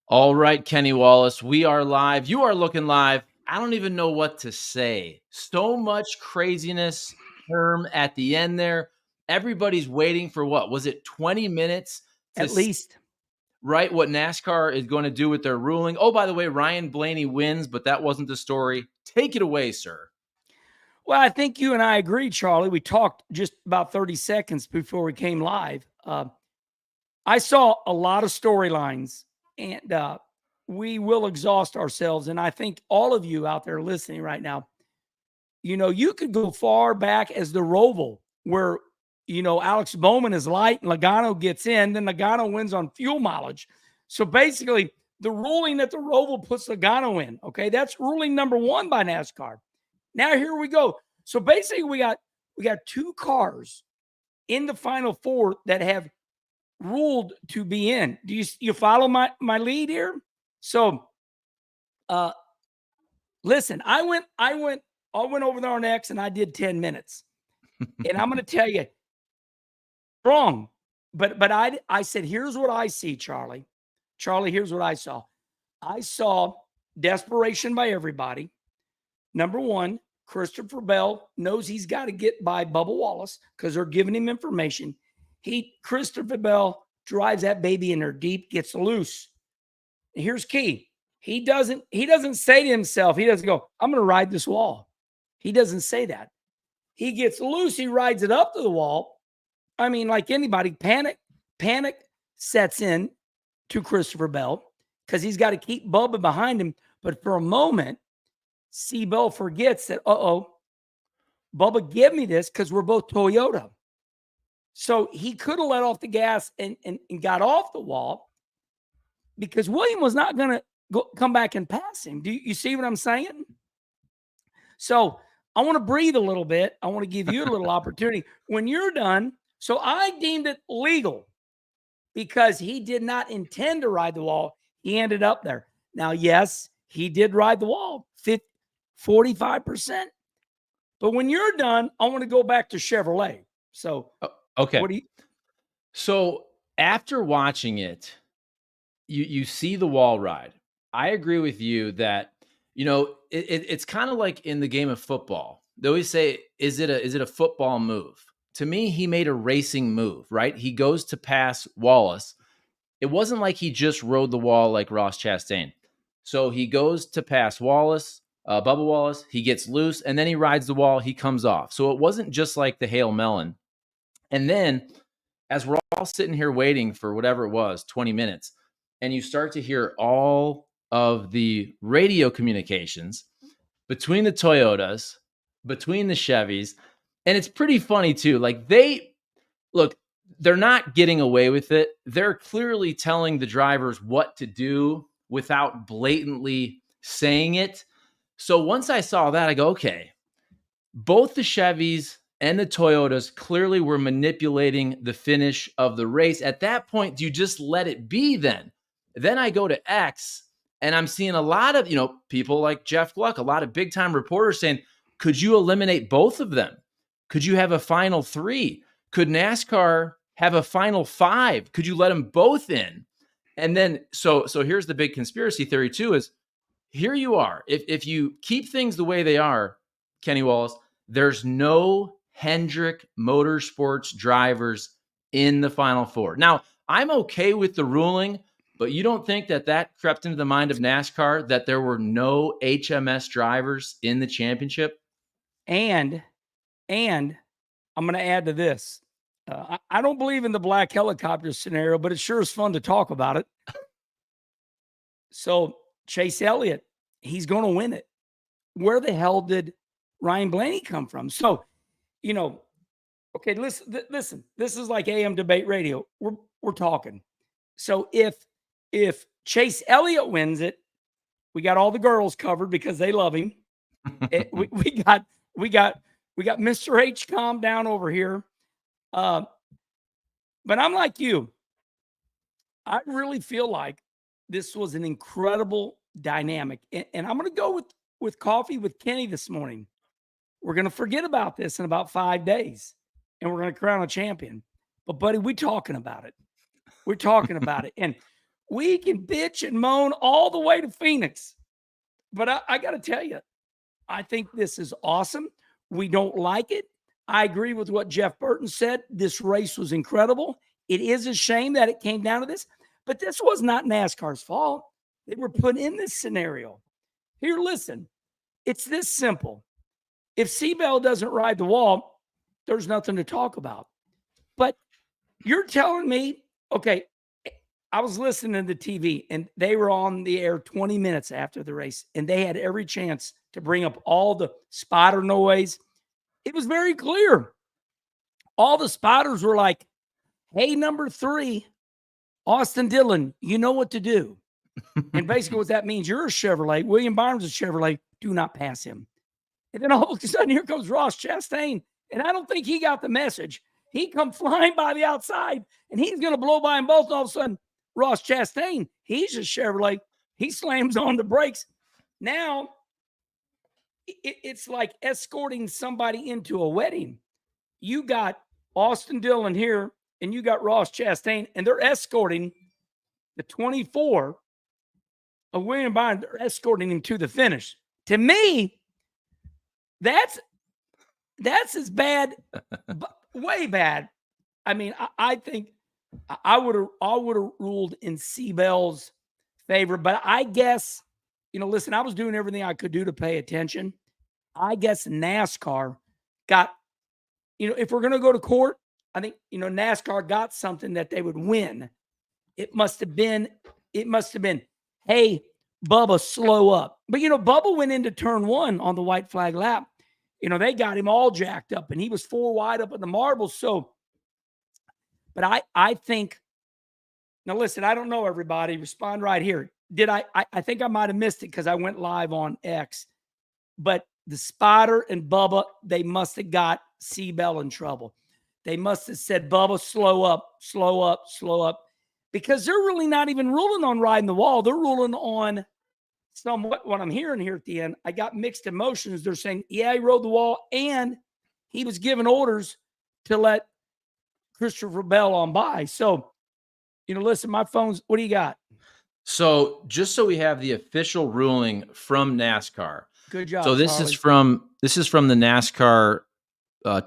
All right, Kenny Wallace, we are live. You are looking live. I don't even know what to say. So much craziness term at the end there. Everybody's waiting for what? Was it 20 minutes to At least. Right, what NASCAR is going to do with their ruling? Oh, by the way, Ryan Blaney wins, but that wasn't the story. Take it away, sir. Well, I think you and I agree, Charlie. We talked just about 30 seconds before we came live. I saw a lot of storylines, and we will exhaust ourselves. And I think all of you out there listening right now, you could go far back as the Roval, where, Alex Bowman is light and Logano gets in, then Logano wins on fuel mileage. So basically, the ruling that the Roval puts Logano in, okay, that's ruling number one by NASCAR. Now here we go. So basically, we got two cars in the Final Four that have ruled to be in. Do you follow my lead here? So, listen, I went over there on X and I did 10 minutes, and I'm going to tell you, wrong. But I said, here's what I see, Charlie. Charlie, here's what I saw. I saw desperation by everybody. Number one, Christopher Bell knows he's got to get by Bubba Wallace because they're giving him information. Christopher Bell drives that baby in there deep, gets loose. And here's key. He doesn't say to himself, he doesn't go, I'm going to ride this wall. He doesn't say that. He gets loose. He rides it up to the wall. I mean, like anybody, panic sets in to Christopher Bell because he's got to keep Bubba behind him. But for a moment, Bell forgets that, Bubba, give me this because we're both Toyota. So he could have let off the gas and got off the wall because William was not going to come back and pass him. Do you see what I'm saying? So I want to breathe a little bit. I want to give you a little opportunity. When you're done, so I deemed it legal because he did not intend to ride the wall. He ended up there. Now, yes, he did ride the wall, 45%. But when you're done, I want to go back to Chevrolet. So, okay. What do you? So after watching it, you see the wall ride. I agree with you that, it's kind of like in the game of football. They always say, is it a football move? To me, he made a racing move, right? He goes to pass Wallace. It wasn't like he just rode the wall like Ross Chastain. So he goes to pass Wallace, Bubba Wallace. He gets loose, and then he rides the wall. He comes off. So it wasn't just like the Hail Melon. And then as we're all sitting here waiting for whatever it was, 20 minutes, and you start to hear all of the radio communications between the Toyotas, between the Chevys, and it's pretty funny too. Like they're not getting away with it. They're clearly telling the drivers what to do without blatantly saying it. So once I saw that, I go, okay, both the Chevys and the Toyotas clearly were manipulating the finish of the race. At that point, do you just let it be then? Then I go to X, and I'm seeing a lot of, people like Jeff Gluck, a lot of big-time reporters saying, could you eliminate both of them? Could you have a final three? Could NASCAR have a final five? Could you let them both in? And then, so here's the big conspiracy theory too, is here you are. If you keep things the way they are, Kenny Wallace, there's no Hendrick Motorsports drivers in the Final Four. Now, I'm okay with the ruling, but you don't think that crept into the mind of NASCAR that there were no HMS drivers in the championship? And I'm going to add to this. I don't believe in the black helicopter scenario, but it sure is fun to talk about it. So Chase Elliott, he's going to win it. Where the hell did Ryan Blaney come from? So, okay, listen, this is like AM debate radio. We're talking. So if Chase Elliott wins it, we got all the girls covered because they love him. we got Mr. H calm down over here. But I'm like you. I really feel like this was an incredible dynamic. And I'm going to go with coffee with Kenny this morning. We're going to forget about this in about 5 days, and we're going to crown a champion. But, buddy, we're talking about it. We're talking about it. And We can bitch and moan all the way to Phoenix. But I got to tell you, I think this is awesome. We don't like it. I agree with what Jeff Burton said. This race was incredible. It is a shame that it came down to this, but this was not NASCAR's fault. They were put in this scenario. Here, listen, it's this simple. If Seabell doesn't ride the wall, there's nothing to talk about. But you're telling me, okay, I was listening to TV and they were on the air 20 minutes after the race and they had every chance to bring up all the spotter noise. It was very clear. All the spotters were like, hey, number 3, Austin Dillon, you know what to do. And basically what that means, you're a Chevrolet. William Byron's a Chevrolet. Do not pass him. And then all of a sudden, here comes Ross Chastain. And I don't think he got the message. He come flying by the outside, and he's going to blow by them both. And all of a sudden, Ross Chastain, he's a Chevrolet. He slams on the brakes. Now, it's like escorting somebody into a wedding. You got Austin Dillon here, and you got Ross Chastain, and they're escorting the 24 of William Byron. They're escorting him to the finish. To me, that's as bad, way bad. I mean, I think I would have ruled in Seabell's favor, but I guess, listen, I was doing everything I could do to pay attention. I guess NASCAR got, if we're going to go to court, I think, NASCAR got something that they would win. It must have been, hey, Bubba, slow up. But, Bubba went into turn 1 on the white flag lap. They got him all jacked up, and he was 4 wide up in the marbles. So, but I think, now listen, I don't know, everybody. Respond right here. I think I might have missed it because I went live on X. But the spotter and Bubba, they must have got Seabell in trouble. They must have said, Bubba, slow up, slow up, slow up. Because they're really not even ruling on riding the wall. They're ruling on somewhat what I'm hearing here at the end. I got mixed emotions. They're saying, yeah, he rode the wall, and he was given orders to let Christopher Bell on by. So, listen, my phone's, what do you got? So just so we have the official ruling from NASCAR. Good job. So this Charlie. is from the NASCAR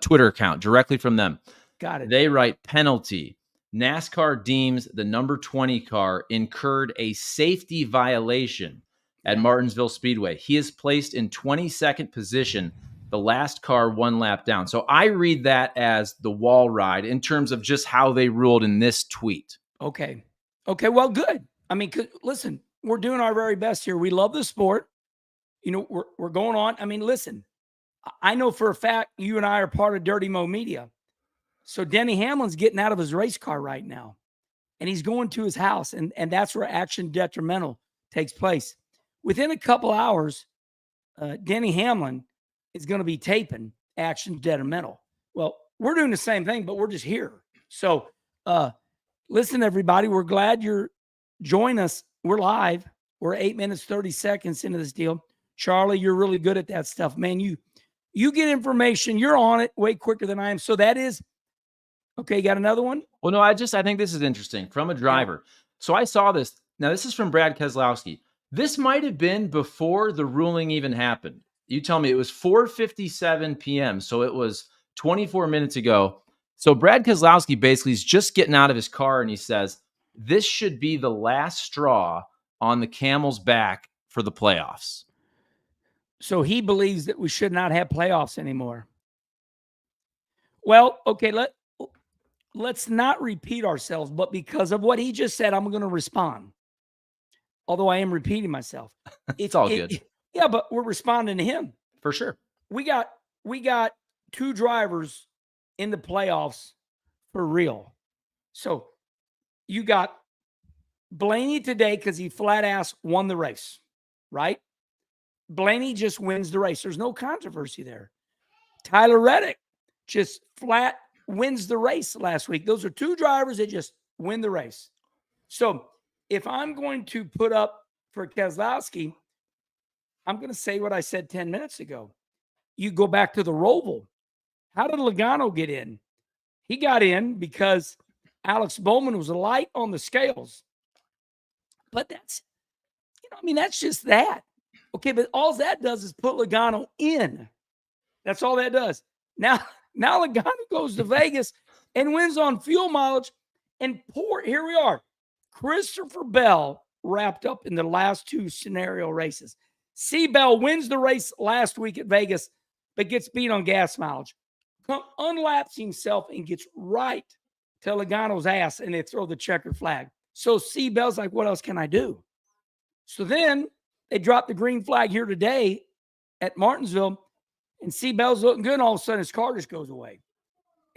Twitter account, directly from them. Got it. They write penalty. NASCAR deems the number 20 car incurred a safety violation at Martinsville Speedway. He is placed in 22nd position, the last car 1 lap down. So I read that as the wall ride in terms of just how they ruled in this tweet. Okay. Well, good. I mean, listen, we're doing our very best here. We love the sport. We're going on. I mean, listen, I know for a fact you and I are part of Dirty Mo Media. So Denny Hamlin's getting out of his race car right now, and he's going to his house, and that's where Action Detrimental takes place. Within a couple hours, Denny Hamlin is going to be taping Action Detrimental. Well, we're doing the same thing, but we're just here. So listen, everybody, we're glad you're joining us. We're live. We're 8 minutes, 30 seconds into this deal. Charlie, you're really good at that stuff, man. You get information. You're on it way quicker than I am. So that is, okay, you got another one? Well, no, I think this is interesting from a driver. Yeah. So I saw this. Now, this is from Brad Keselowski. This might have been before the ruling even happened. You tell me. It was 4:57 p.m., so it was 24 minutes ago. So Brad Keselowski basically is just getting out of his car, and he says, this should be the last straw on the camel's back for the playoffs. So he believes that we should not have playoffs anymore. Well, okay, let's not repeat ourselves, but because of what he just said, I'm going to respond. Although I am repeating myself. It's all good. Yeah, but we're responding to him. For sure. We got 2 drivers in the playoffs for real. So you got Blaney today because he flat ass won the race, right? Blaney just wins the race. There's no controversy there. Tyler Reddick just flat wins the race last week. Those are 2 drivers that just win the race. So if I'm going to put up for Keselowski, I'm going to say what I said 10 minutes ago. You go back to the Roval. How did Logano get in? He got in because Alex Bowman was light on the scales. But that's, I mean, that's just that. Okay, but all that does is put Logano in. That's all that does. Now Logano goes to Vegas and wins on fuel mileage. And here we are. Christopher Bell wrapped up in the last two scenario races. C. Bell wins the race last week at Vegas, but gets beat on gas mileage. Unlaps himself and gets right to Logano's ass, and they throw the checkered flag. So C. Bell's like, what else can I do? So then they drop the green flag here today at Martinsville, and C. Bell's looking good, and all of a sudden his car just goes away.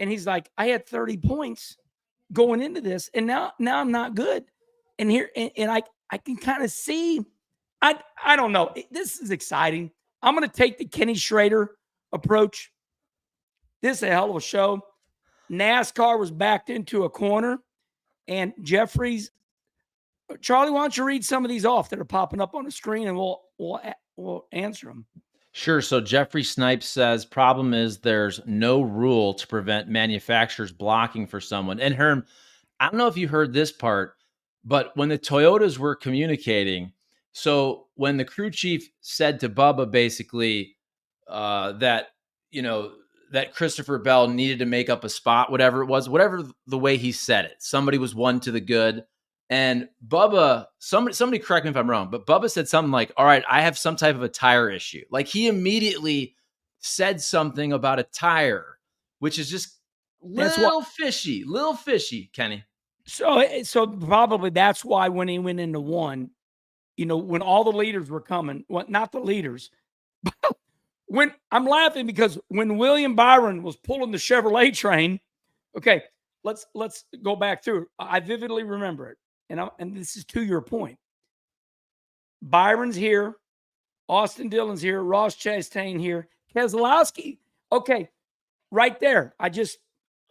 And he's like, I had 30 points going into this, and now I'm not good. And here, and I can kind of see, I don't know. This is exciting. I'm going to take the Kenny Schrader approach. This is a hell of a show. NASCAR was backed into a corner, and Charlie, why don't you read some of these off that are popping up on the screen, and we'll answer them. Sure. So Jeffrey Snipes says, problem is there's no rule to prevent manufacturers blocking for someone. And Herm, I don't know if you heard this part, but when the Toyotas were communicating, so when the crew chief said to Bubba basically that Christopher Bell needed to make up a spot, whatever it was, whatever the way he said it, somebody was one to the good. And Bubba, somebody correct me if I'm wrong, but Bubba said something like, all right, I have some type of a tire issue. Like he immediately said something about a tire, which is just little fishy, Kenny. So probably that's why when he went into one, when all the leaders were coming, well, not the leaders, when I'm laughing because when William Byron was pulling the Chevrolet train, okay, let's go back through. I vividly remember it. And this is to your point. Byron's here, Austin Dillon's here, Ross Chastain here, Keselowski. Okay, right there. I just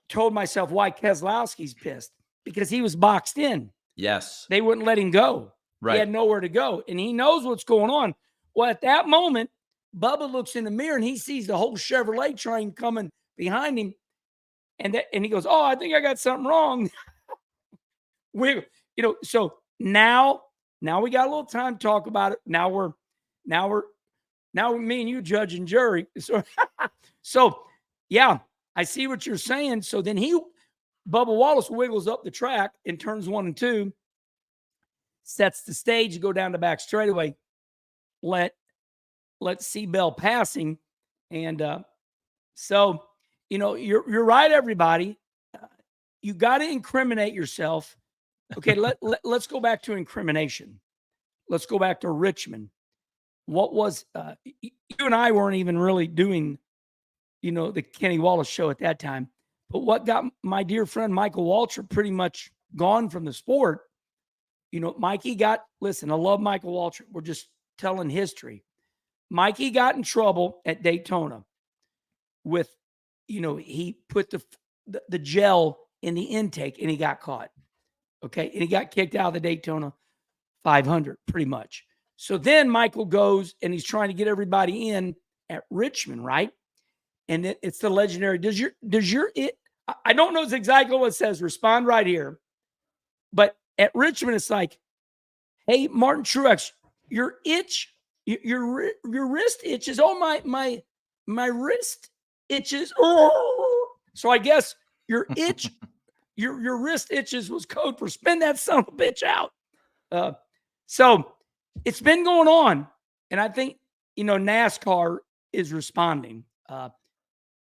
told myself why Keselowski's pissed, because he was boxed in. Yes. They wouldn't let him go. Right. He had nowhere to go, and he knows what's going on. Well, at that moment, Bubba looks in the mirror, and he sees the whole Chevrolet train coming behind him, and he goes, oh, I think I got something wrong. So now we got a little time to talk about it. Now me and you judge and jury. So yeah, I see what you're saying. So then Bubba Wallace wiggles up the track in turns 1 and 2, sets the stage, go down the back straightaway, let C. Bell passing. And so, you're right, everybody. You got to incriminate yourself. Okay, let's go back to incrimination. Let's go back to Richmond. What was you and I weren't even really doing, the Kenny Wallace show at that time. But what got my dear friend Michael Waltrip pretty much gone from the sport, Mikey listen, I love Michael Waltrip. We're just telling history. Mikey got in trouble at Daytona with, he put the gel in the intake and he got caught. Okay. And he got kicked out of the Daytona 500 pretty much. So then Michael goes and he's trying to get everybody in at Richmond, right? And it's the legendary, I don't know exactly what it says, respond right here. But at Richmond, it's like, hey, Martin Truex, your wrist itches. Oh, my wrist itches. Oh. So I guess your itch, your wrist itches was code for spin that son of a bitch out. So it's been going on. And I think, NASCAR is responding.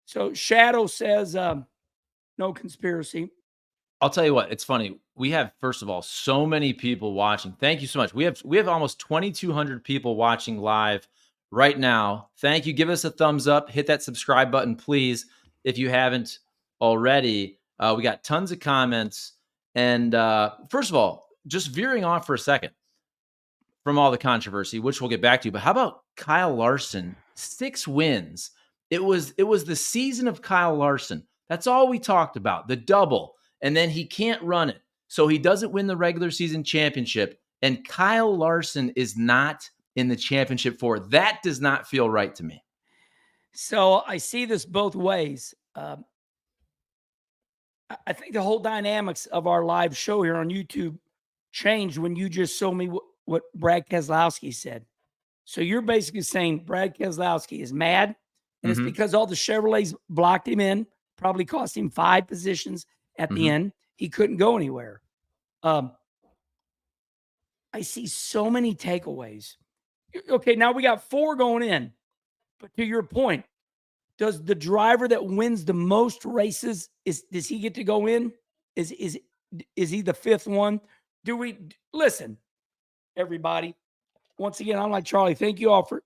So Shadow says, no conspiracy. I'll tell you what, it's funny. We have, first of all, so many people watching. Thank you so much. We have almost 2,200 people watching live right now. Thank you. Give us a thumbs up. Hit that subscribe button, please, if you haven't already. We got tons of comments. And first of all, just veering off for a second from all the controversy, which we'll get back to. But how about Kyle Larson? 6 wins. It was the season of Kyle Larson. That's all we talked about, the double. And then he can't run it. So he doesn't win the regular season championship. And Kyle Larson is not in the championship four. That does not feel right to me. So I see this both ways. I think the whole dynamics of our live show here on YouTube changed when you just showed me what Brad Keselowski said. So you're basically saying Brad Keselowski is mad, and it's because all the Chevrolets blocked him in, probably cost him 5 positions at the end. He couldn't go anywhere. I see so many takeaways. Okay, now we got 4 going in. But to your point, does the driver that wins the most races, does he get to go in? Is he the 5th one? Do we listen, everybody? Once again, I'm like Charlie. Thank you all for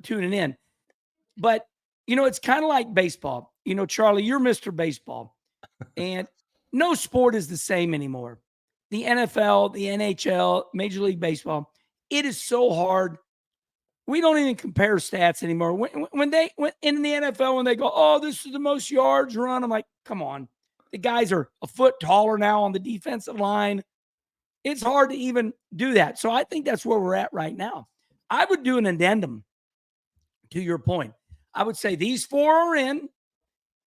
tuning in. But it's kind of like baseball. Charlie, you're Mr. Baseball, and no sport is the same anymore. The NFL, the NHL, Major League Baseball, it is so hard. We don't even compare stats anymore. When in the NFL, when they go, oh, this is the most yards run, I'm like, come on. The guys are a foot taller now on the defensive line. It's hard to even do that. So I think that's where we're at right now. I would do an addendum to your point. I would say these 4 are in,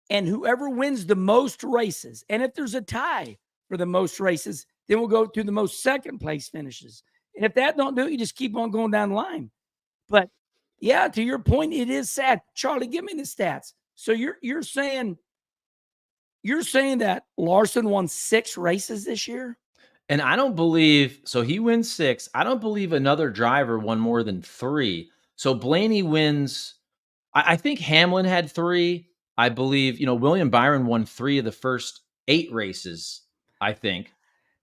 and whoever wins the most races, and if there's a tie for the most races, then we'll go to the most second place finishes. And if that don't do it, you just keep on going down the line. But yeah, to your point, it is sad. Charlie, give me the stats. So you're saying that Larson won 6 races this year? And I don't believe, so he wins 6. I don't believe another driver won more than 3. So Blaney wins, I think Hamlin had 3. I believe, William Byron won 3 of the first 8 races, I think.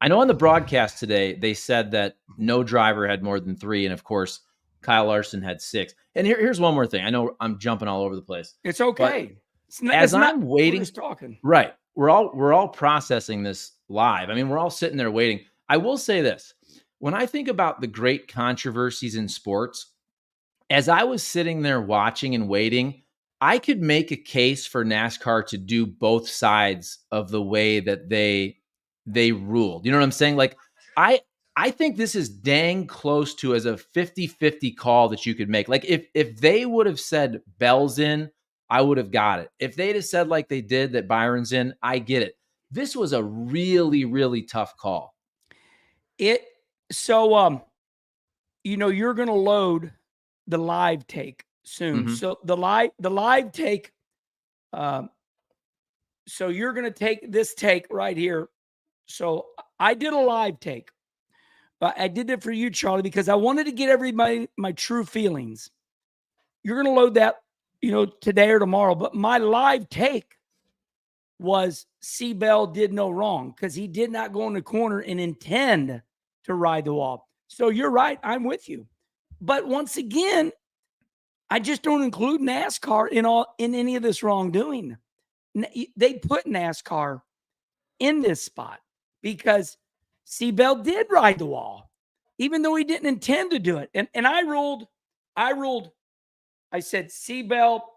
I know on the broadcast today, they said that no driver had more than 3. And of course, Kyle Larson had 6. And here's one more thing. I know I'm jumping all over the place. It's okay. I'm waiting, we're just talking. Right. We're all processing this live. I mean, we're all sitting there waiting. I will say this. When I think about the great controversies in sports, as I was sitting there watching and waiting, I could make a case for NASCAR to do both sides of the way that they ruled. You know what I'm saying? Like, I think this is dang close to as a 50-50 call that you could make. Like, if they would have said Bell's in, I would have got it. If they'd have said like they did that Byron's in, I get it. This was a really, really tough call. You're going to load the live take soon. So the live take, so you're going to take this take right here. So I did a live take. I did it for you, Charlie, because I wanted to get everybody my true feelings. You're going to load that, today or tomorrow. But my live take was Bell did no wrong because he did not go in the corner and intend to ride the wall. So you're right. I'm with you. But once again, I just don't include NASCAR in any of this wrongdoing. They put NASCAR in this spot because Bell did ride the wall, even though he didn't intend to do it. And I ruled, I said, Bell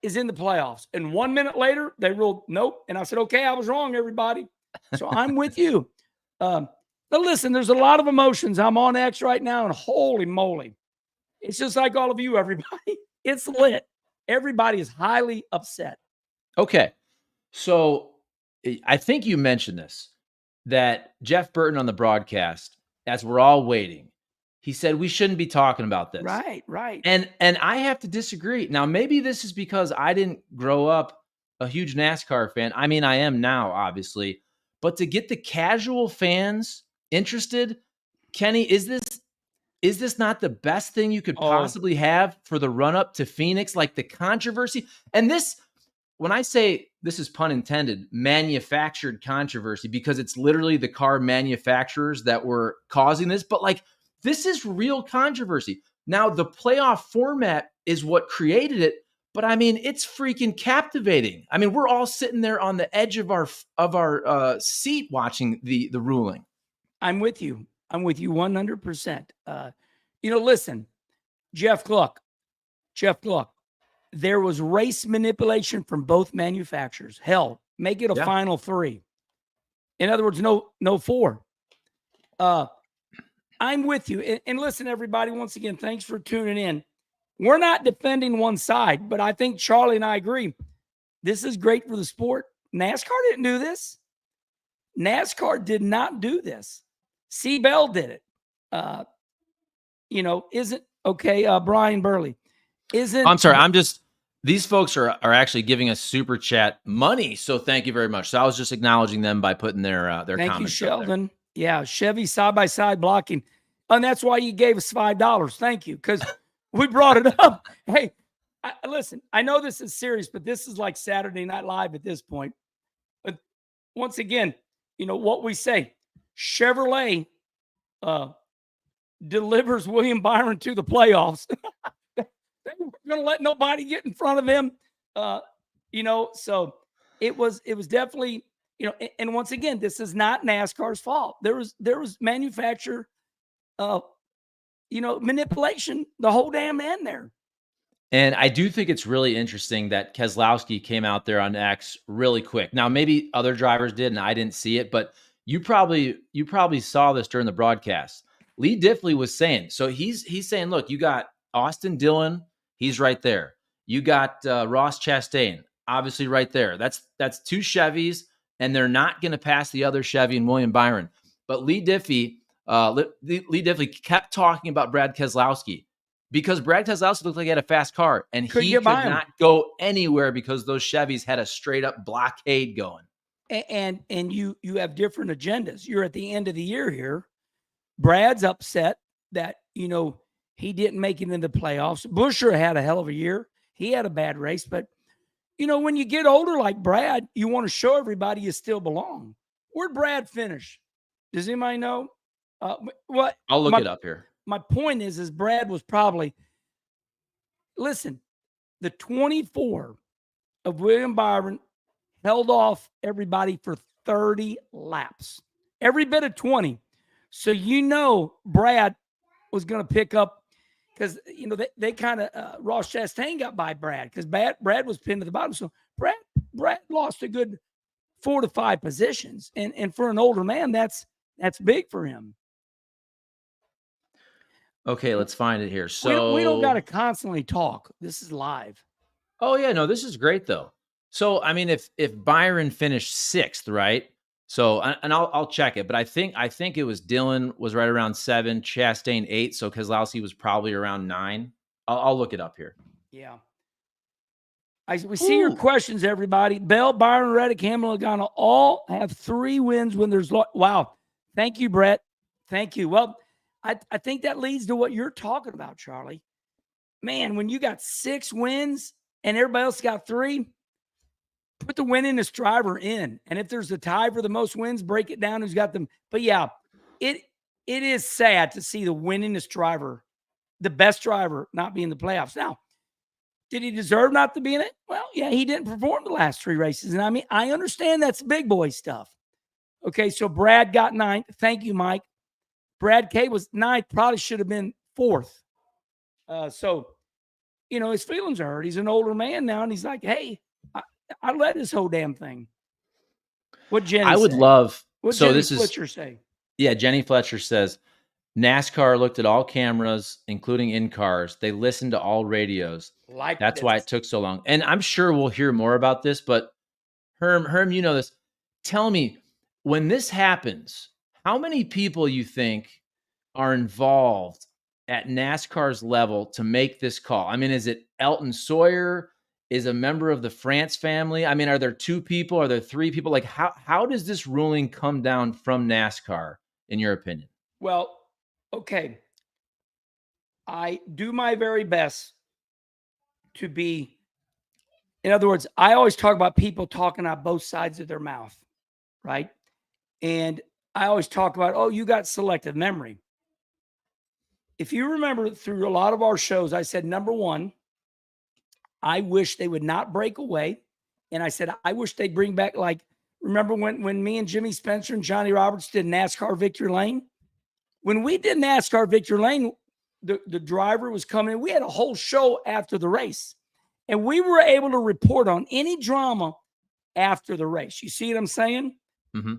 is in the playoffs. And 1 minute later, they ruled nope. And I said, okay, I was wrong, everybody. So I'm with you. But listen, there's a lot of emotions. I'm on X right now, and holy moly. It's just like all of you, everybody. It's lit. Everybody is highly upset. Okay. So I think you mentioned this, that Jeff Burton on the broadcast, as we're all waiting, he said we shouldn't be talking about this. Right. And I have to disagree. Now, maybe this is because I didn't grow up a huge NASCAR fan. I mean, I am now, obviously. But to get the casual fans interested, Kenny, is this not the best thing you could possibly have for the run-up to Phoenix? Like the controversy? And this, when I say this is pun intended, manufactured controversy, because it's literally the car manufacturers that were causing this. But like, this is real controversy. Now, the playoff format is what created it, but I mean, it's freaking captivating. I mean, we're all sitting there on the edge of our seat watching the ruling. I'm with you. I'm with you 100%. Listen, Jeff Gluck, there was race manipulation from both manufacturers. Hell, make it a final 3. In other words, no 4. I'm with you. And listen, everybody, once again, thanks for tuning in. We're not defending one side, but I think Charlie and I agree. This is great for the sport. NASCAR didn't do this. NASCAR did not do this. C. Bell did it. Isn't okay. Brian Burley isn't. I'm sorry. These folks are actually giving us super chat money. So thank you very much. So I was just acknowledging them by putting their Thank comments. you, Sheldon. Yeah, Chevy side-by-side blocking. And that's why you gave us $5. Thank you, because we brought it up. Hey, listen, I know this is serious, but this is like Saturday Night Live at this point. But once again, what we say, Chevrolet delivers William Byron to the playoffs. They weren't going to let nobody get in front of them. So it was definitely, and once again, this is not NASCAR's fault. There was manufacturer, manipulation the whole damn end there. And I do think it's really interesting that Keselowski came out there on X really quick. Now, maybe other drivers did, and I didn't see it, but you probably saw this during the broadcast. Lee Diffley was saying, so he's saying, look, you got Austin Dillon, he's right there. You got Ross Chastain, obviously right there. That's two Chevys, and they're not going to pass the other Chevy and William Byron. But Lee Diffley kept talking about Brad Keselowski, because Brad Keselowski looked like he had a fast car, and he could not go anywhere because those Chevys had a straight up blockade going. And you have different agendas. You're at the end of the year here. Brad's upset that, he didn't make it into the playoffs. Buescher had a hell of a year. He had a bad race, but when you get older like Brad, you want to show everybody you still belong. Where'd Brad finish? Does anybody know? What? I'll look it up here. My point is Brad was probably, listen, the 24 of William Byron held off everybody for 30 laps, every bit of 20. So, Brad was going to pick up, because, they kind of, Ross Chastain got by Brad, because Brad was pinned to the bottom. So Brad lost a good 4 to 5 positions. And for an older man, that's big for him. Okay, let's find it here. So we don't got to constantly talk. This is live. Oh yeah, no, this is great though. So I mean, if Byron finished 6th, right? So and I'll check it, but I think it was Dillon was right around 7, Chastain 8, so Keselowski was probably around 9. I'll look it up here. Yeah. We see your questions, everybody. Bell, Byron, Reddick, Hamlin, Logano all have 3 wins when there's wow. Thank you, Brett. Thank you. Well, I think that leads to what you're talking about, Charlie. Man, when you got 6 wins and everybody else got 3, put the winningest driver in. And if there's a tie for the most wins, break it down who's got them. But yeah, it is sad to see the winningest driver, the best driver, not be in the playoffs. Now, did he deserve not to be in it? Well, yeah, he didn't perform the last 3 races. And I mean, I understand that's big boy stuff. Okay, so Brad got 9th. Thank you, Mike. Brad K was 9th, probably should have been 4th. So, his feelings are hurt. He's an older man now, and he's like, hey, I led this whole damn thing. What Jenny I would say? love. What so Jenny this Fletcher is say? Yeah, Jenny Fletcher says NASCAR looked at all cameras, including in cars. They listened to all radios. That's why it took so long. And I'm sure we'll hear more about this, but Herm, you know this. Tell me, when this happens, how many people you think are involved at NASCAR's level to make this call? I mean, is it Elton Sawyer? Is a member of the France family? I mean, are there 2 people? Are there 3 people? Like, how does this ruling come down from NASCAR, in your opinion? Well, okay. I do my very best to be, in other words, I always talk about people talking out both sides of their mouth, right? And I always talk about, oh, you got selective memory. If you remember through a lot of our shows, I said, number 1, I wish they would not break away. And I said, I wish they'd bring back, like, remember when me and Jimmy Spencer and Johnny Roberts did NASCAR Victory Lane? When we did NASCAR Victory Lane, the driver was coming in. We had a whole show after the race. And we were able to report on any drama after the race. You see what I'm saying? Mm-hmm.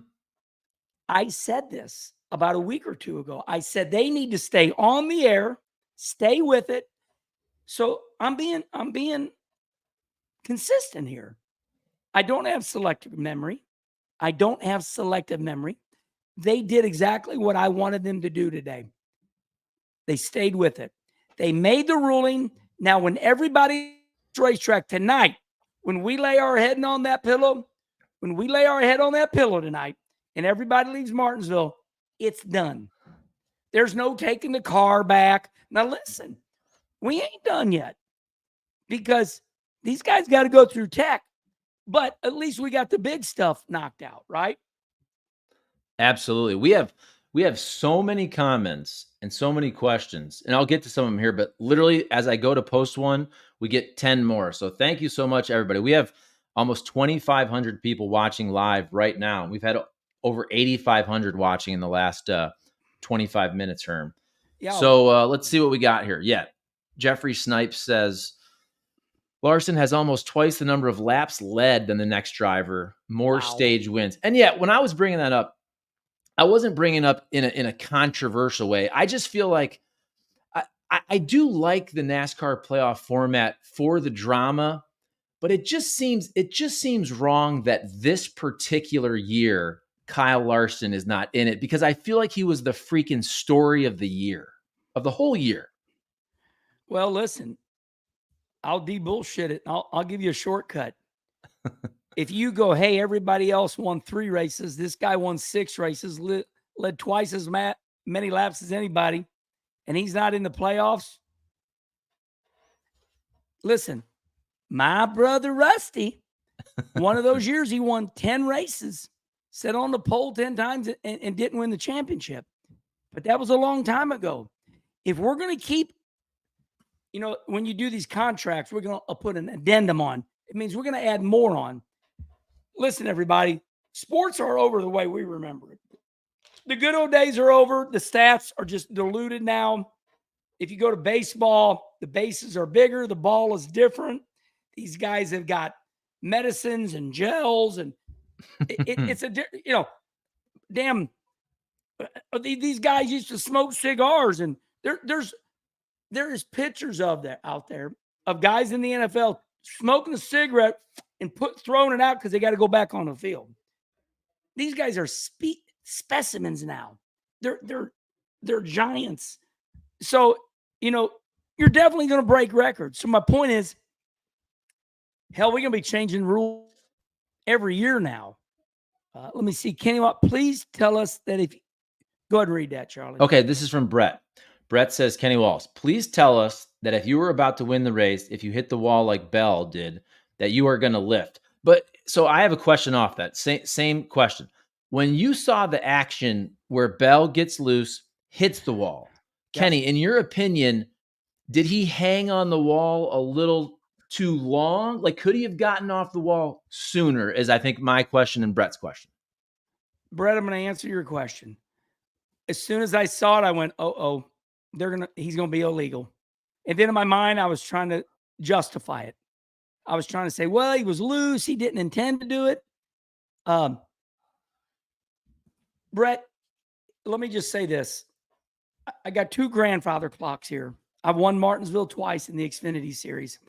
I said this about a week or 2 ago. I said they need to stay on the air, stay with it. So I'm being consistent here. I don't have selective memory. they did exactly what I wanted them to do today. They stayed with it. They made the ruling. Now, when everybody racetrack tonight, when we lay our head on that pillow tonight, and everybody leaves Martinsville, it's done. There's no taking the car back. Now, listen, we ain't done yet because these guys got to go through tech, but at least we got the big stuff knocked out, right? Absolutely. We have so many comments and so many questions, and I'll get to some of them here, but literally as I go to post one, we get 10 more. So thank you so much, everybody. We have almost 2,500 people watching live right now. We've had over 8,500 watching in the last 25 minutes, Herm. Yeah. So let's see what we got here. Yeah. Jeffrey Snipes says, Larson has almost twice the number of laps led than the next driver, more stage wins. And yeah, when I was bringing that up, I wasn't bringing it up in a controversial way. I just feel like I do like the NASCAR playoff format for the drama, but it just seems wrong that this particular year Kyle Larson is not in it, because I feel like he was the freaking story of the year, of the whole year. Well, listen, I'll de-bullshit it. I'll give you a shortcut. If you go, hey, everybody else won 3 races, this guy won 6 races, led twice as many laps as anybody, and he's not in the playoffs. Listen, my brother Rusty, one of those years he won 10 races, sat on the pole 10 times and didn't win the championship. But that was a long time ago. If we're going to keep, when you do these contracts, we're going to put an addendum on. It means we're going to add more on. Listen, everybody, sports are over the way we remember it. The good old days are over. The stats are just diluted now. If you go to baseball, the bases are bigger. The ball is different. These guys have got medicines and gels, and it's a, damn, these guys used to smoke cigars, and there is pictures of that out there of guys in the NFL smoking a cigarette and throwing it out because they got to go back on the field. These guys are specimens now. They're giants. So, you're definitely going to break records. So my point is, hell, we're going to be changing rules every year now. Let me see. Kenny, please tell us that go ahead and read that, Charlie. Okay, this is from Brett. Brett says, Kenny Walls, please tell us that if you were about to win the race, if you hit the wall like Bell did, that you are going to lift. But so I have a question off that. Same question. When you saw the action where Bell gets loose, hits the wall, yep. Kenny, in your opinion, did he hang on the wall a little too long? Like, could he have gotten off the wall sooner, is I think my question and Brett's question. Brett, I'm going to answer your question. As soon as I saw it, I went, he's going to be illegal. And then in my mind, I was trying to justify it. I was trying to say, well, he was loose. He didn't intend to do it. Brett, let me just say this. I got 2 grandfather clocks here. I've won Martinsville twice in the Xfinity Series.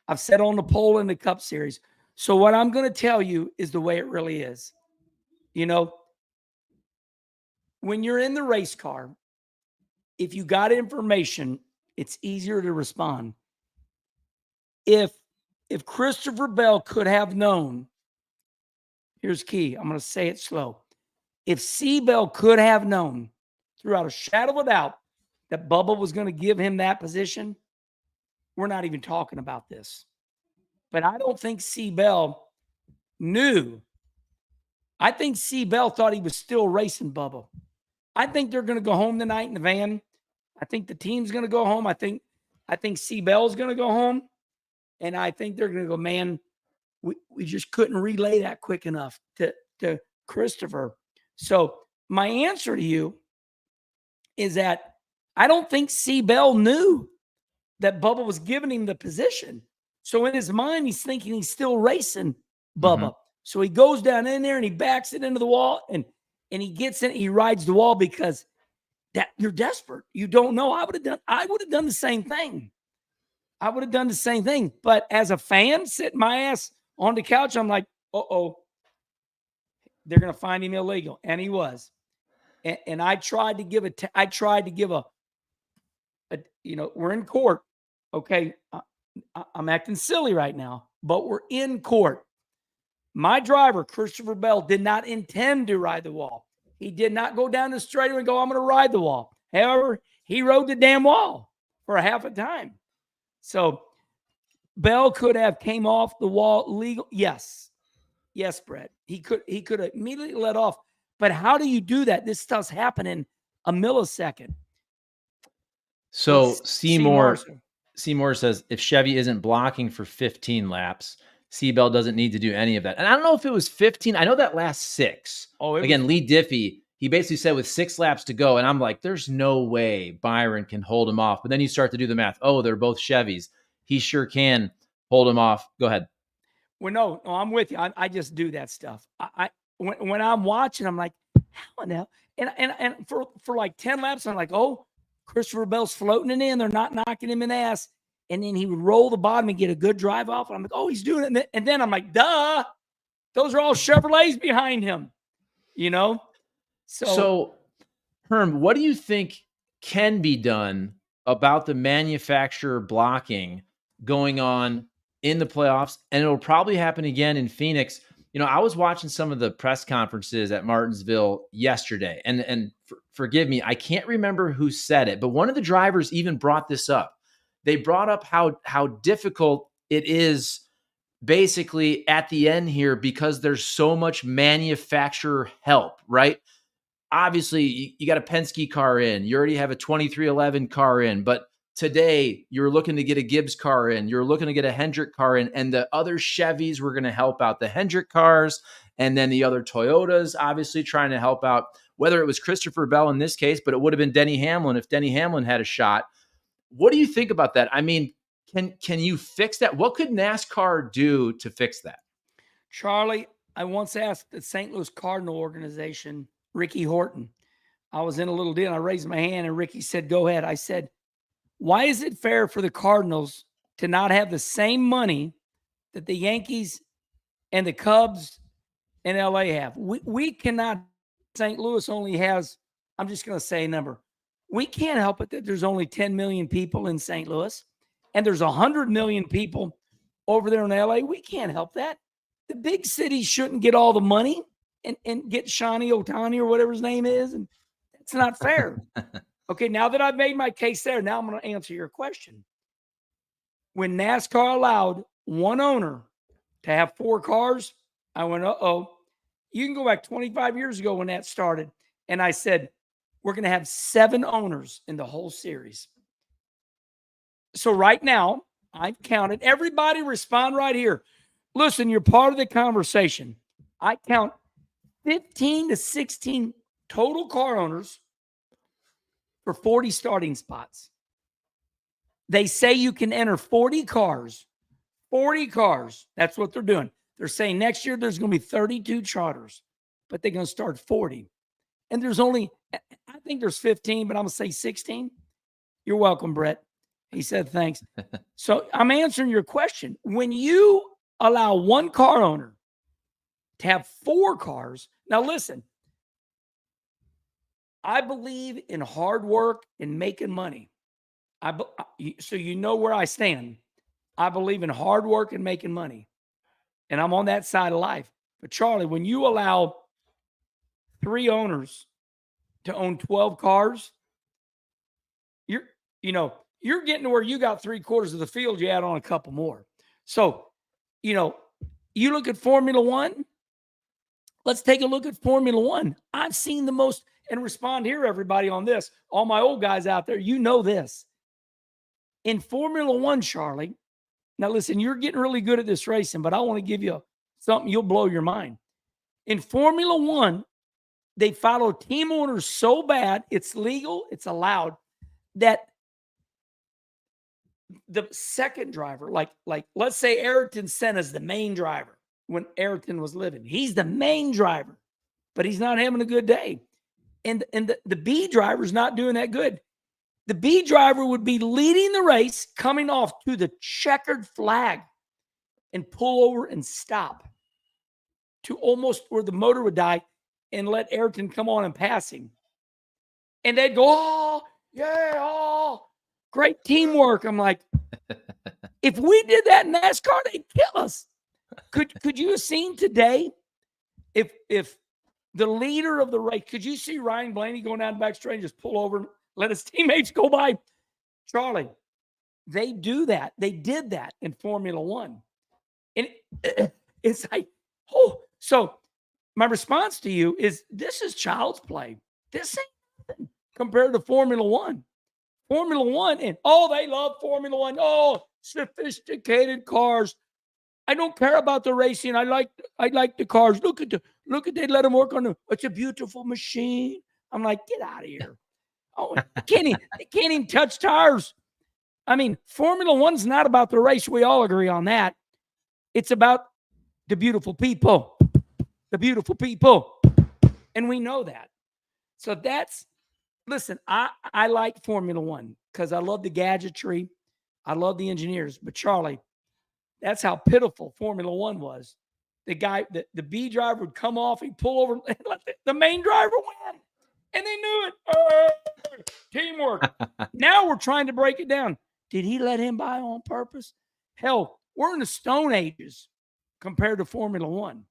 I've sat on the pole in the Cup Series. So what I'm going to tell you is the way it really is. When you're in the race car, if you got information, it's easier to respond. If Christopher Bell could have known, here's key. I'm going to say it slow. If C. Bell could have known, without a shadow of a doubt, that Bubba was going to give him that position, we're not even talking about this. But I don't think C. Bell knew. I think C. Bell thought he was still racing Bubba. I think they're going to go home tonight in the van. I think the team's going to go home. I think C. Bell's going to go home. And I think they're going to go, man, we just couldn't relay that quick enough to Christopher. So my answer to you is that I don't think C. Bell knew that Bubba was giving him the position. So in his mind, he's thinking he's still racing Bubba. Mm-hmm. So he goes down in there and he backs it into the wall and he gets in, he rides the wall because that you're desperate. You don't know. I would have done the same thing. I would have done the same thing. But as a fan, sitting my ass on the couch, I'm like, they're going to find him illegal. And he was. And I tried to give we're in court. Okay. I'm acting silly right now, but we're in court. My driver, Christopher Bell, did not intend to ride the wall. He did not go down the straightaway and go, I'm going to ride the wall. However, he rode the damn wall for a half a time. So Bell could have came off the wall legal. Yes. Yes, Brett. He could have immediately let off. But how do you do that? This stuff's happening a millisecond. So Seymour says if Chevy isn't blocking for 15 laps, Seabell doesn't need to do any of that. And I don't know if it was 15. I know that last 6. Again, Lee Diffie, he basically said with 6 laps to go. And I'm like, there's no way Byron can hold him off. But then you start to do the math. Oh, they're both Chevys. He sure can hold him off. Go ahead. Well, no, I'm with you. I just do that stuff. When I'm watching, I'm like, how in the hell? And for like 10 laps, I'm like, oh, Christopher Bell's floating it in. They're not knocking him in the ass. And then he would roll the bottom and get a good drive off. And I'm like, oh, he's doing it. And then I'm like, duh, those are all Chevrolets behind him, So, Herm, what do you think can be done about the manufacturer blocking going on in the playoffs? And it'll probably happen again in Phoenix. I was watching some of the press conferences at Martinsville yesterday, and forgive me, I can't remember who said it, but one of the drivers even brought this up. They brought up how difficult it is basically at the end here because there's so much manufacturer help, right? Obviously, you got a Penske car in. You already have a 2311 car in, but today you're looking to get a Gibbs car in. You're looking to get a Hendrick car in, and the other Chevys were going to help out the Hendrick cars, and then the other Toyotas obviously trying to help out, whether it was Christopher Bell in this case, but it would have been Denny Hamlin if Denny Hamlin had a shot. What do you think about that? I mean, can you fix that? What could NASCAR do to fix that? Charlie, I once asked the St. Louis Cardinal organization, Ricky Horton. I was in a little deal and I raised my hand and Ricky said, go ahead. I said, why is it fair for the Cardinals to not have the same money that the Yankees and the Cubs and LA have? We cannot. St. Louis only has, I'm just going to say a number. We can't help it that there's only 10 million people in St. Louis and there's 100 million people over there in LA. We can't help that. The big cities shouldn't get all the money and get Shawnee Ohtani or whatever his name is. And it's not fair. Okay, now that I've made my case there, now I'm going to answer your question. When NASCAR allowed one owner to have 4 cars, I went, uh-oh. You can go back 25 years ago when that started. And I said, we're going to have 7 owners in the whole series. So right now, I've counted. Everybody respond right here. Listen, you're part of the conversation. I count 15 to 16 total car owners for 40 starting spots. They say you can enter 40 cars. 40 cars. That's what they're doing. They're saying next year there's going to be 32 charters, but they're going to start 40. And there's only, I think there's 15, but I'm going to say 16. You're welcome, Brett. He said, thanks. So I'm answering your question. When you allow one car owner to have 4 cars, now listen, I believe in hard work and making money. So you know where I stand. I believe in hard work and making money. And I'm on that side of life. But Charlie, when you allow 3 owners to own 12 cars, you're getting to where you got 3/4 of the field, you add on a couple more. So, you look at Formula One. Let's take a look at Formula One. I've seen the most, and respond here, everybody, on this. All my old guys out there, you know this. In Formula One, Charlie, now listen, you're getting really good at this racing, but I want to give you something you'll blow your mind. In Formula One, they follow team owners so bad, it's legal, it's allowed, that the second driver, like let's say Ayrton Senna's the main driver when Ayrton was living. He's the main driver, but he's not having a good day. And the B driver's not doing that good. The B driver would be leading the race, coming off to the checkered flag and pull over and stop to almost where the motor would die and let Ayrton come on and pass him. And they'd go, oh, yeah, oh, great teamwork. I'm like, if we did that in NASCAR, they'd kill us. Could you have seen today if the leader of the race, could you see Ryan Blaney going down the back straight and just pull over and let his teammates go by? Charlie, they do that. They did that in Formula One. And it's like, oh, so my response to you is this is child's play. This ain't nothing compared to Formula One. Formula One, and they love Formula One. Oh, sophisticated cars. I don't care about the racing. I like the cars. Look at they let them work on them. It's a beautiful machine. I'm like, get out of here. Oh, they can't even touch tires. I mean, Formula One's not about the race. We all agree on that. It's about the beautiful people. The beautiful people. And we know that. So listen, I like Formula One because I love the gadgetry. I love the engineers. But Charlie, that's how pitiful Formula One was. The guy, the B driver would come off, he'd pull over and let the main driver win. And they knew it. Teamwork. Now we're trying to break it down. Did he let him by on purpose? Hell, we're in the Stone Ages compared to Formula One.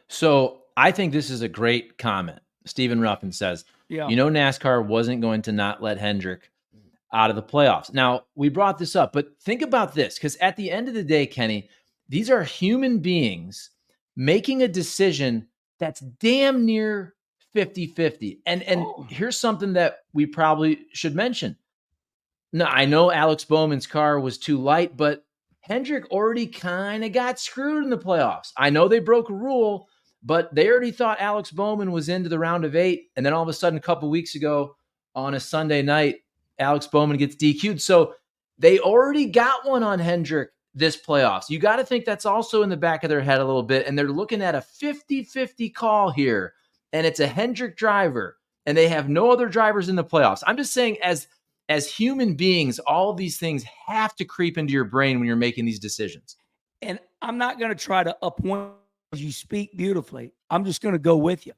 So I think this is a great comment. Stephen Ruffin says, NASCAR wasn't going to not let Hendrick out of the playoffs. Now, we brought this up, but think about this, because at the end of the day, Kenny, these are human beings making a decision that's damn near 50-50. And here's something that we probably should mention. Now, I know Alex Bowman's car was too light, but Hendrick already kind of got screwed in the playoffs. I know they broke a rule, but they already thought Alex Bowman was into the round of 8. And then all of a sudden, a couple weeks ago on a Sunday night, Alex Bowman gets DQ'd. So they already got one on Hendrick this playoffs. You got to think that's also in the back of their head a little bit. And they're looking at a 50-50 call here. And it's a Hendrick driver. And they have no other drivers in the playoffs. I'm just saying, as human beings, all of these things have to creep into your brain when you're making these decisions. And I'm not going to try to appoint you. Speak beautifully. I'm just going to go with you.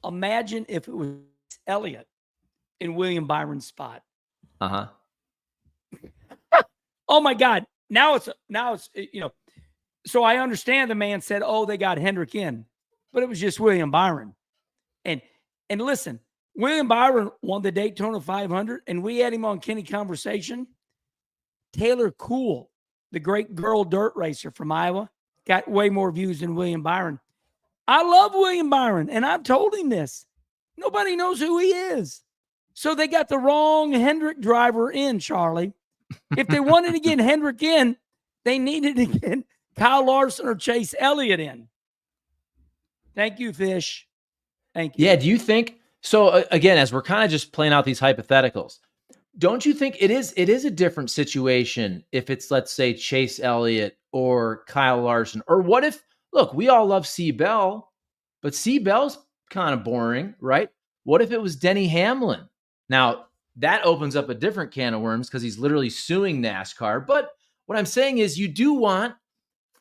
Imagine if it was Elliott in William Byron's spot. Uh-huh. Oh my God. Now it's, so I understand the man said, they got Hendrick in, but it was just William Byron. And listen, William Byron won the Daytona 500, and we had him on Kenny Conversation. Taylor Cool, the great girl dirt racer from Iowa, got way more views than William Byron. I love William Byron, and I've told him this. Nobody knows who he is. So they got the wrong Hendrick driver in, Charlie. If they wanted to get Hendrick in, they needed to get Kyle Larson or Chase Elliott in. Thank you, Fish. Thank you. Yeah, do you think so? Again, as we're kind of just playing out these hypotheticals, don't you think it is a different situation if it's, let's say, Chase Elliott or Kyle Larson? Or what if, look, we all love C. Bell, but C. Bell's kind of boring, right? What if it was Denny Hamlin? Now, that opens up a different can of worms because he's literally suing NASCAR. But what I'm saying is you do want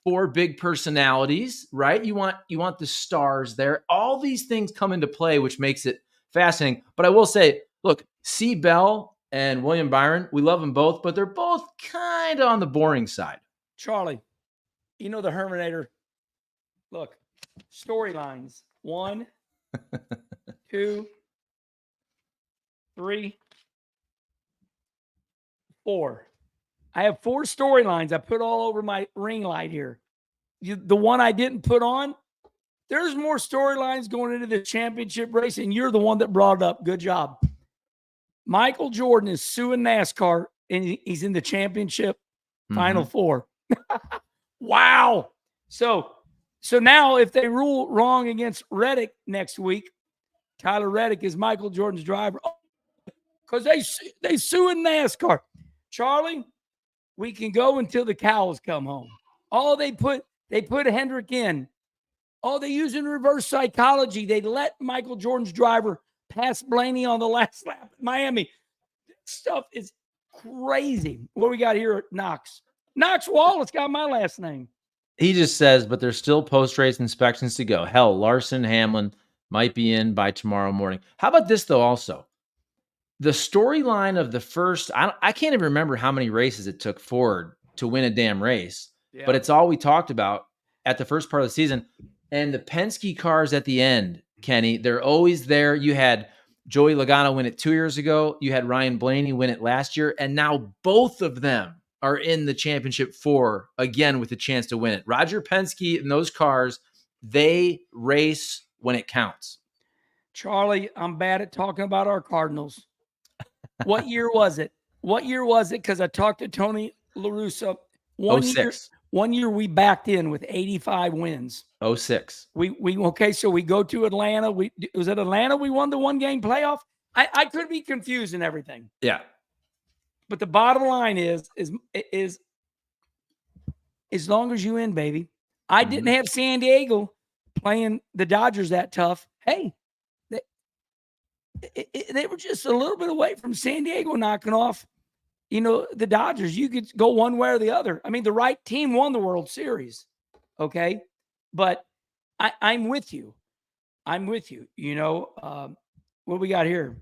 4 big personalities, right? You want the stars there. All these things come into play, which makes it fascinating. But I will say, look, C. Bell and William Byron, we love them both, but they're both kind of on the boring side. Charlie, the Herminator. Look, storylines. 1, 2, 3, 4. I have 4 storylines I put all over my ring light here. The one I didn't put on, there's more storylines going into the championship race, and you're the one that brought it up. Good job. Michael Jordan is suing NASCAR, and he's in the championship Final 4. Wow. So now if they rule wrong against Reddick next week, Tyler Reddick is Michael Jordan's driver. Because they suing NASCAR. Charlie, we can go until the cows come home. They put Hendrick in. They use in reverse psychology. They let Michael Jordan's driver pass Blaney on the last lap at Miami. This stuff is crazy. What we got here at Knox? Knox Wallace got my last name. He just says, but there's still post-race inspections to go. Hell, Larson, Hamlin might be in by tomorrow morning. How about this, though, also? the storyline of the first, I can't even remember how many races it took Ford to win a damn race, but it's all we talked about at the first part of the season. And the Penske cars at the end, Kenny, they're always there. You had Joey Logano win it 2 years ago. You had Ryan Blaney win it last year. And now both of them are in the championship 4 again with a chance to win it. Roger Penske and those cars, they race when it counts. Charlie, I'm bad at talking about our Cardinals. What year was it? What year was it? Because I talked to Tony La Russa. 1 year we backed in with 85 wins. 06. Okay, so we go to Atlanta. Was it Atlanta we won the 1-game playoff? I could be confused in everything. Yeah. But the bottom line is as long as you win, baby. I didn't have San Diego playing the Dodgers that tough. Hey, they were just a little bit away from San Diego knocking off, the Dodgers. You could go one way or the other. I mean, the right team won the World Series. Okay. But I'm with you. I'm with you. What we got here?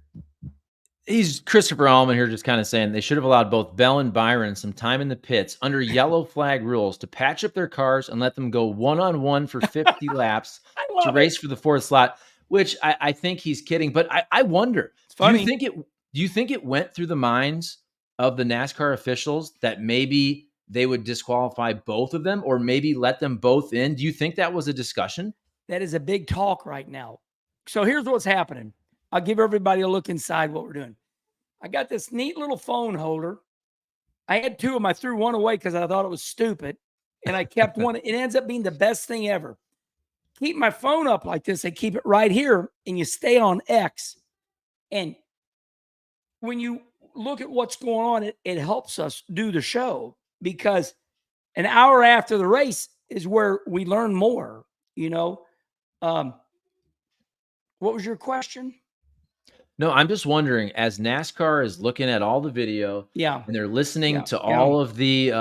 He's Christopher Allman here just kind of saying they should have allowed both Bell and Byron some time in the pits under yellow flag rules to patch up their cars and let them go one-on-one for 50 laps to race for the 4th slot, which I think he's kidding. But I wonder, do you think it went through the minds of the NASCAR officials that maybe they would disqualify both of them or maybe let them both in? Do you think that was a discussion? That is a big talk right now. So here's what's happening. I'll give everybody a look inside what we're doing. I got this neat little phone holder. I had 2 of them. I threw one away because I thought it was stupid. And I kept one. It ends up being the best thing ever. Keep my phone up like this. I keep it right here and you stay on X. And when you look at what's going on, it helps us do the show because an hour after the race is where we learn more, What was your question? No, I'm just wondering, as NASCAR is looking at all the video, and they're listening to all of the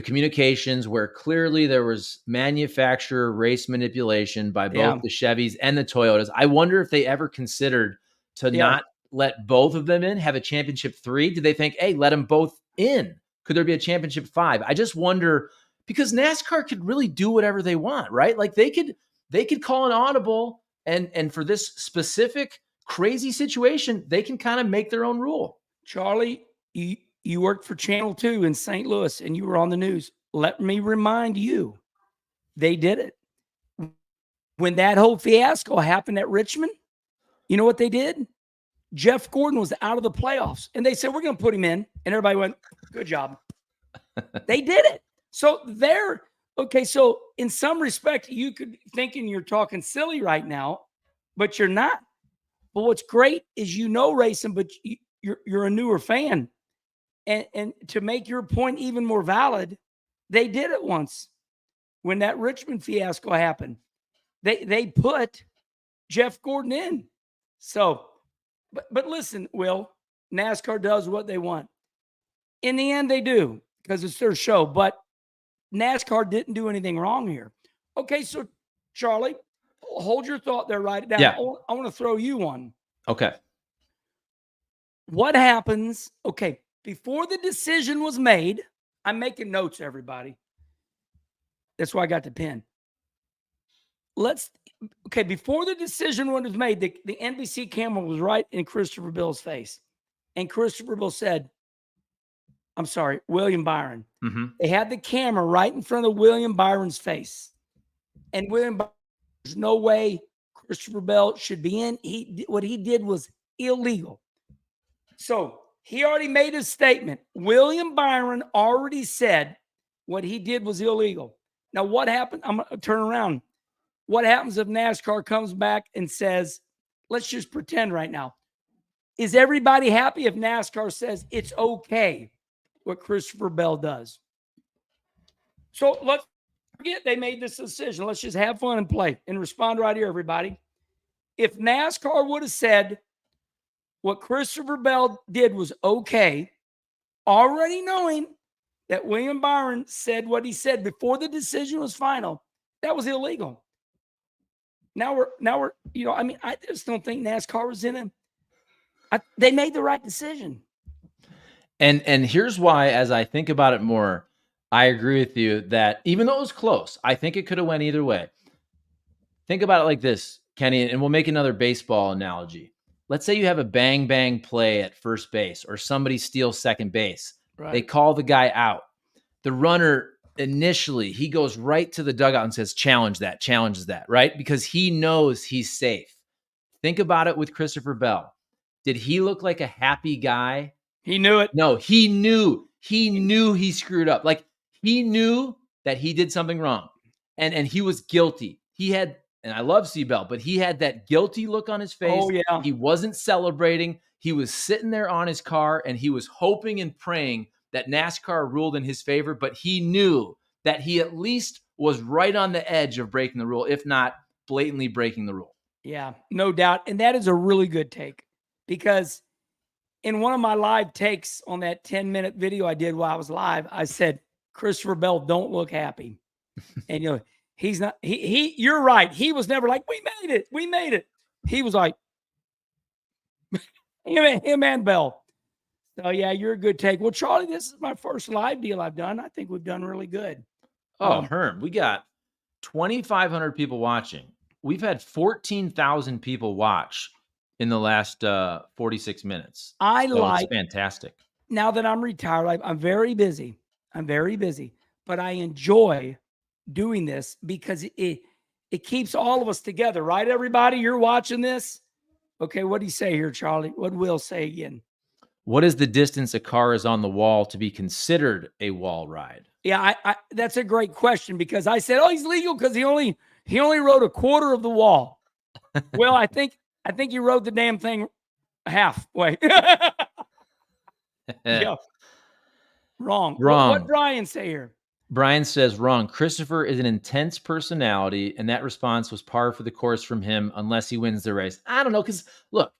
communications where clearly there was manufacturer race manipulation by both the Chevys and the Toyotas. I wonder if they ever considered to not let both of them in, have a championship 3. Did they think, hey, let them both in? Could there be a championship 5? I just wonder because NASCAR could really do whatever they want, right? Like they could call an audible and for this specific crazy situation, they can kind of make their own rule. Charlie, you worked for Channel 2 in St. Louis and you were on the news. Let me remind you, they did it. When that whole fiasco happened at Richmond, you know what they did? Jeff Gordon was out of the playoffs and they said, we're going to put him in. And everybody went, good job. They did it. So okay. So in some respect, you could be thinking you're talking silly right now, but you're not. But what's great is racing, but you're a newer fan. And to make your point even more valid, they did it once when that Richmond fiasco happened. They put Jeff Gordon in. So, but listen, Will, NASCAR does what they want. In the end, they do because it's their show. But NASCAR didn't do anything wrong here. Okay, so Charlie, hold your thought there. Write it down. Yeah. I want to throw you one. Okay. What happens? Okay, before the decision was made, I'm making notes, everybody. That's why I got the pen. Before the decision was made, the NBC camera was right in Christopher Bell's face. And Christopher Bell said, I'm sorry, William Byron. Mm-hmm. They had the camera right in front of William Byron's face. And William Byron, there's no way Christopher Bell should be in. What he did was illegal. So he already made a statement. William Byron already said what he did was illegal. Now, what happened? I'm going to turn around. What happens if NASCAR comes back and says, let's just pretend right now. Is everybody happy if NASCAR says it's okay what Christopher Bell does? So let's forget they made this decision. Let's just have fun and play and respond right here, everybody. If NASCAR would have said what Christopher Bell did was okay, already knowing that William Byron said what he said before the decision was final, that was illegal. Now we're, I just don't think NASCAR was in They made the right decision. And here's why, as I think about it more, I agree with you that even though it was close, I think it could have went either way. Think about it like this, Kenny, and we'll make another baseball analogy. Let's say you have a bang bang play at first base or somebody steals second base. Right. They call the guy out. The runner initially, he goes right to the dugout and says, challenges that, right? Because he knows he's safe. Think about it with Christopher Bell. Did he look like a happy guy? He knew it. No, he knew he screwed up. Like he knew that he did something wrong and he was guilty. He had, and I love Bell, but he had that guilty look on his face. Oh, yeah. He wasn't celebrating. He was sitting there on his car and he was hoping and praying that NASCAR ruled in his favor, but he knew that he at least was right on the edge of breaking the rule, if not blatantly breaking the rule. Yeah, no doubt. And that is a really good take because in one of my live takes on that 10-minute video I did while I was live, I said, Christopher Bell don't look happy. And, you know, he's not, you're right. He was never like, we made it. He was like, him and Bell. So, yeah, you're a good take. Well, Charlie, this is my first live deal I've done. I think we've done really good. Oh, Herm, we got 2,500 people watching. We've had 14,000 people watch in the last 46 minutes. It's fantastic. Now that I'm retired, I'm very busy. But I enjoy doing this because it keeps all of us together, right? Everybody, you're watching this. Okay, what do you say here, Charlie? What did Will say again? What is the distance a car is on the wall to be considered a wall ride? Yeah, that's a great question because I said, oh, he's legal because he only rode a quarter of the wall. Well, I think you rode the damn thing halfway. Yeah. Wrong. What Brian say here? Brian says wrong. Christopher is an intense personality, and that response was par for the course from him unless he wins the race. I don't know, because look,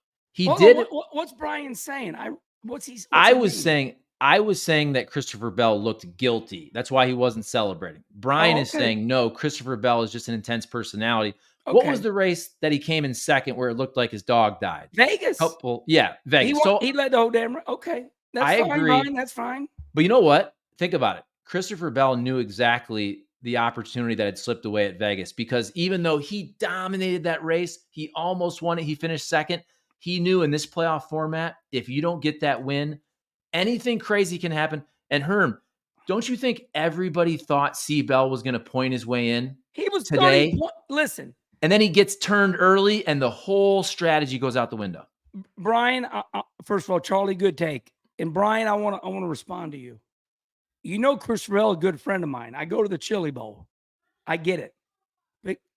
what's Brian saying? I was saying that Christopher Bell looked guilty. That's why he wasn't celebrating. Brian is saying no, Christopher Bell is just an intense personality. Okay. What was the race that he came in second where it looked like his dog died? Vegas. Vegas. He led the whole damn. Okay, I agree. Brian, that's fine. But you know what? Think about it. Christopher Bell knew exactly the opportunity that had slipped away at Vegas because even though he dominated that race, he almost won it. He finished second. He knew in this playoff format, if you don't get that win, anything crazy can happen. And Herm, don't you think everybody thought Bell was going to point his way in? He was today. Listen. And then he gets turned early and the whole strategy goes out the window. Brian, first of all, Charlie, good take. And Brian, I want to respond to you. You know, Christopher Bell, a good friend of mine. I go to the Chili Bowl. I get it.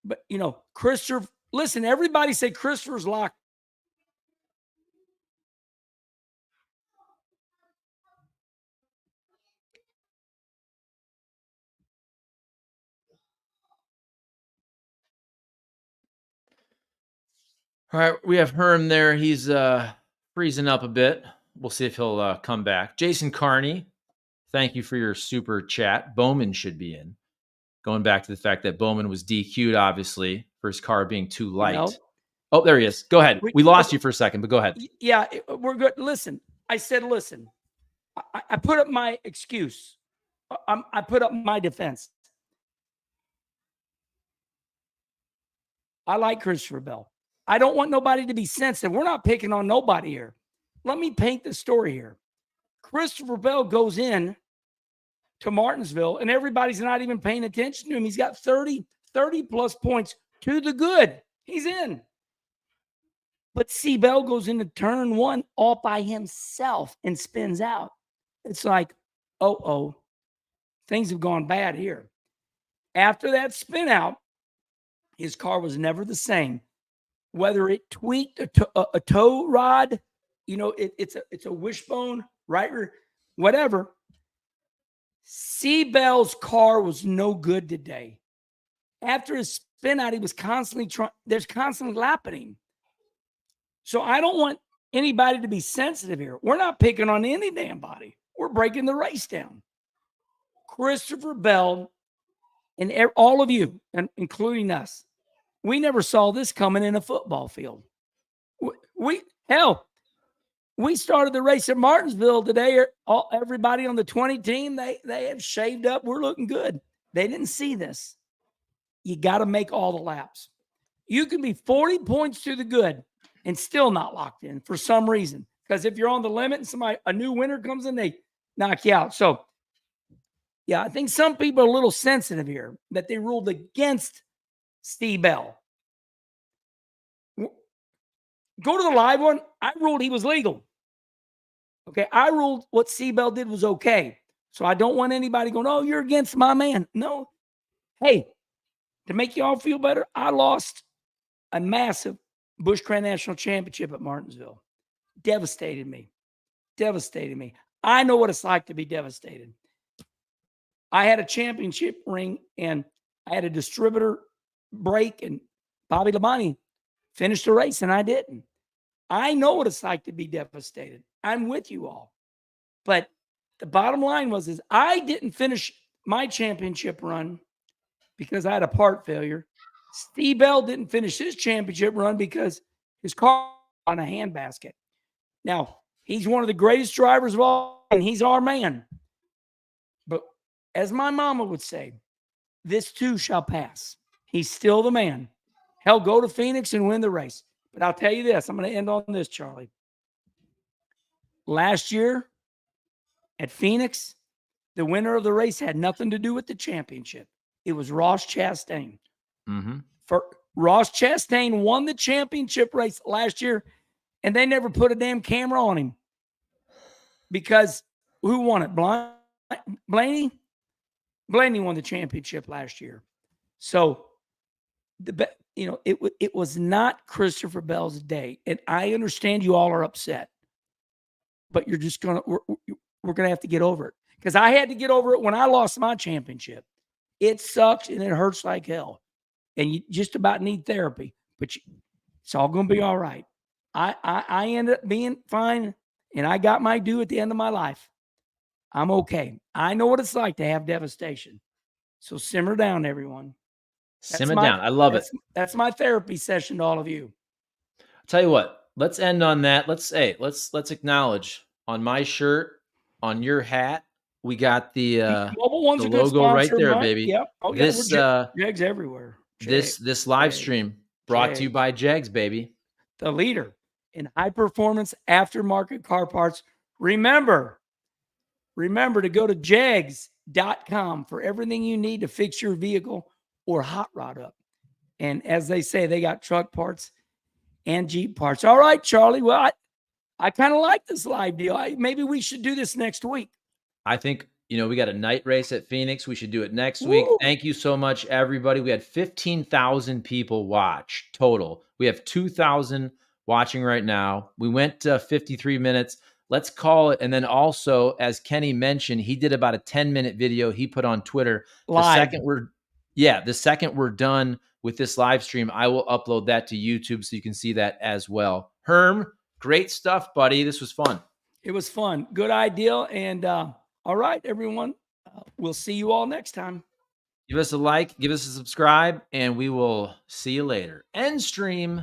But you know, Christopher, listen, everybody say Christopher's locked. All right, we have Herm there. He's freezing up a bit. We'll see if he'll come back. Jason Carney, thank you for your super chat. Bowman should be in. Going back to the fact that Bowman was DQ'd, obviously, for his car being too light. No. Oh, there he is. Go ahead. We lost you for a second, but go ahead. Yeah, we're good. Listen, I said, listen. I put up my excuse. I put up my defense. I like Christopher Bell. I don't want nobody to be sensitive. We're not picking on nobody here. Let me paint the story here. Christopher Bell goes in to Martinsville, and everybody's not even paying attention to him. He's got 30 plus points to the good. He's in. But Bell goes into turn one all by himself and spins out. It's like, things have gone bad here. After that spin out, his car was never the same. Whether it tweaked a tow rod, you know, it's a wishbone, right? Whatever. Bell's car was no good today. After his spin out, he was constantly there's constantly lapping him. So I don't want anybody to be sensitive here. We're not picking on any damn body. We're breaking the race down. Christopher Bell and all of you, and including us, we never saw this coming in a football field. we started the race at Martinsville today. Everybody on the 20 team, they have shaved up. We're looking good. They didn't see this. You got to make all the laps. You can be 40 points to the good and still not locked in for some reason. Because if you're on the limit and a new winner comes in, they knock you out. So, yeah, I think some people are a little sensitive here that they ruled against Steve Bell. Go to the live one. I ruled he was legal. Okay, I ruled what Steve Bell did was okay. So I don't want anybody going, oh, you're against my man. No. Hey, to make you all feel better, I lost a massive Busch Grand National Championship at Martinsville. Devastated me. Devastated me. I know what it's like to be devastated. I had a championship ring and I had a distributor break and Bobby Labonte finished the race and I didn't. I know what it's like to be devastated. I'm with you all. But the bottom line was I didn't finish my championship run because I had a part failure. Steve Bell didn't finish his championship run because his car on a handbasket. Now, he's one of the greatest drivers of all, and he's our man. But as my mama would say, this too shall pass. He's still the man. Hell, go to Phoenix and win the race. But I'll tell you this. I'm going to end on this, Charlie. Last year at Phoenix, the winner of the race had nothing to do with the championship. It was Ross Chastain. For Ross Chastain won the championship race last year, and they never put a damn camera on him. Because who won it? Blaney? Blaney won the championship last year. So, it was not Christopher Bell's day. And I understand you all are upset. But we're going to have to get over it. Because I had to get over it when I lost my championship. It sucks and it hurts like hell. And you just about need therapy. But it's all going to be all right. I ended up being fine, and I got my due at the end of my life. I'm okay. I know what it's like to have devastation. So simmer down, everyone. Simmer down. I love it. That's my therapy session to all of you. I'll tell you what. Let's end on that. Let's acknowledge on my shirt, on your hat, we got the logo right there, baby. Yep. Oh, yeah, this JEGS everywhere. This live stream brought to you by JEGS, baby. The leader in high performance aftermarket car parts. Remember to go to jegs.com for everything you need to fix your vehicle or hot rod up. And as they say, they got truck parts and Jeep parts. All right, Charlie. Well, I kind of like this live deal. Maybe we should do this next week. I think, we got a night race at Phoenix. We should do it next week. Thank you so much, everybody. We had 15,000 people watch total. We have 2,000 watching right now. We went 53 minutes. Let's call it. And then also, as Kenny mentioned, he did about a 10-minute video he put on Twitter. Live. The second we're done with this live stream, I will upload that to YouTube so you can see that as well. Herm, great stuff, buddy. This was fun. It was fun. Good idea. And all right, everyone. We'll see you all next time. Give us a like, give us a subscribe, and we will see you later. End stream.